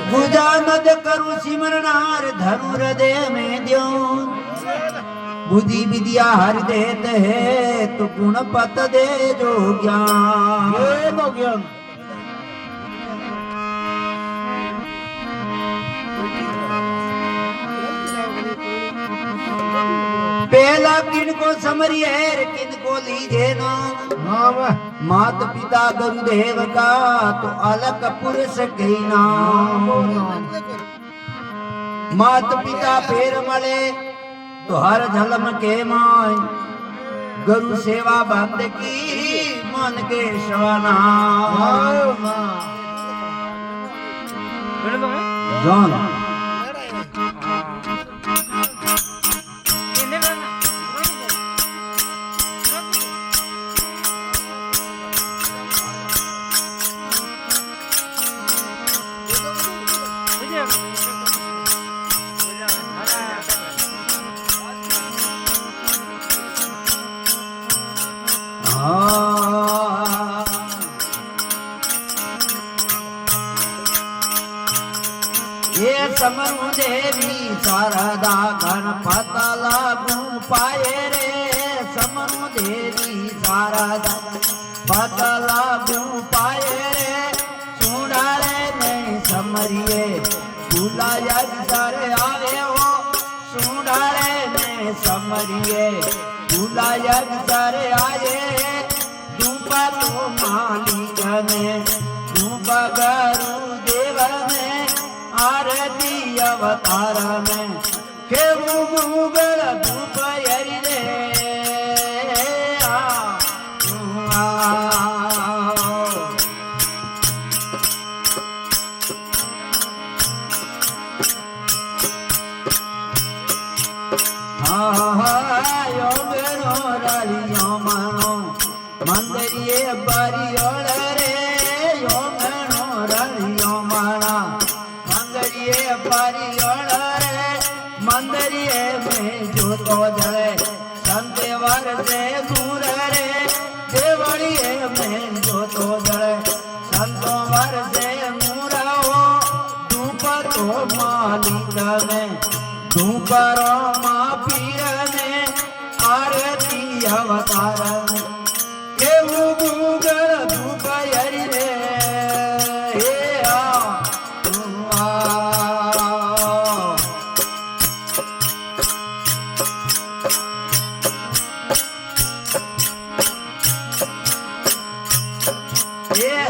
पूजा मद करू सिमरनार धरु हृदय में द्यो बुद्धि विद्या हरि देत है तो गुण पत दे जो ज्ञान पहला किनको समरिए किनको लीजे ना मात पिता गुरुदेव का तो अलग पुरुष कही ना मात पिता फेर मले तो हर जन्म के माय गुरु सेवा बंद की मन के शवाना जॉन ये समरू देवी शारदा गणपत लागू पाए रे समरू देवी शारदा पत लागू पाए रे सुनारे नहीं समरिए बुलाया सारे आवे हो सुनारे नहीं समरिए बुलाया सारे आए दूपा तो मालिक ने दूपा गुरुदेव ने आरती अवतार में केवु गुगल धूप यरी रे मंदिरिये बरियोल रे यो मनो रलियो माना मंदिरिये बरियोल रे मंदिरिये में जो तो जले संतेवर से दूर रे देवड़िये में जो तो जले संतोवर से दूर हो धूप तो मालिक में धूप रो माँ पीर में आरती अवतार में गुगल धूप यरी रे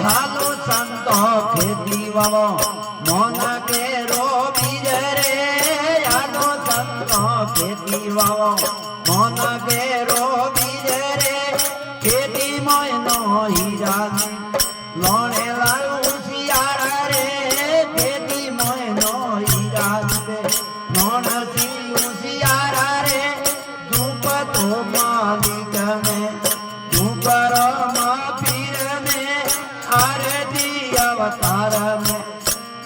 हालो संतो खेती बाबो मोन के रो बीज रे हालो संतो खेती बाबो मोन के रो बीज रे खेती मोयनो हीरा लोणे लायो सियारा रे खेती मोयनो हीरा रे लोण सी सियारा रे धूप तो मालिक में धूप रमा पीर में आरती अवतार में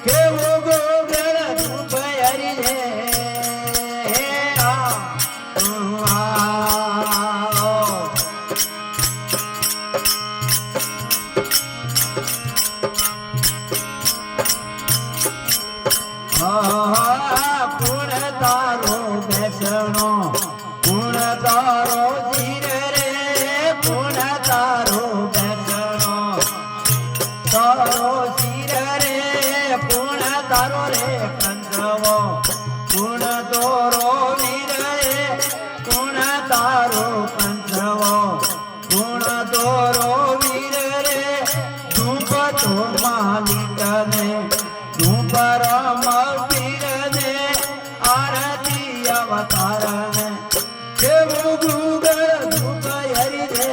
केवो गोगल धूप हरि रे पुण तारो बैसणो पुण तारो धीर रे पुण तारो बैसणो तारो धीर रे पुण तारो रे कंधवो पुण तोरो वीर रे पुण तारो कंधवो पुण तोरो वीर रे धूप तो मालिक ने धूप रमा अवतार में केवु गुगल धूप हरि रे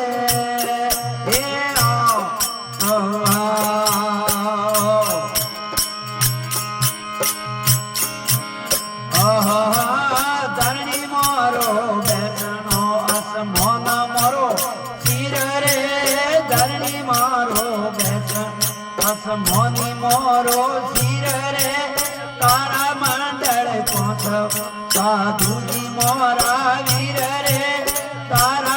धरणी मारो बैठनो असमान मारो सिर रे धरणी मारो बैठन असमानी मारो सिर रे तारा मंडल पहुंच साधु जी मोरा वीर रे तारा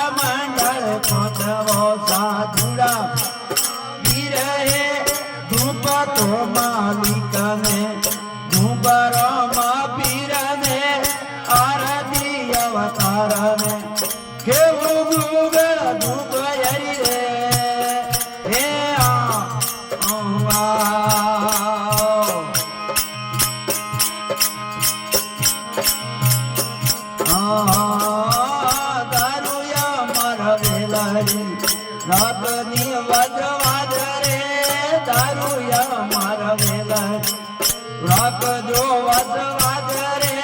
કેવું ગુગળ ધૂપ હરી રે હે દારૂયા મારા વેલાડી રાતની વાજ રે દારૂયા મારા વેલાડી રાખજો વાજ રે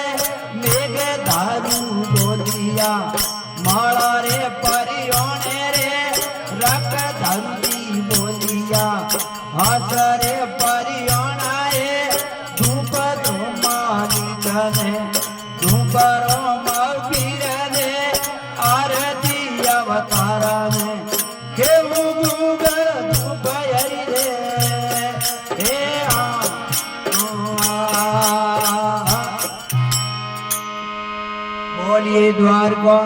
મેઘ દારૂ બોલિયા માળા રે પરિયોણે રે રખ દારૂની બોલિયા હાસ રે પરિયોણા એ ધૂપ ધુમાની જને ધૂપરો મગીરને આરતી અવતારને કેવું ગુગળ ધૂપ હરી રે હે બોલીએ દ્વારકા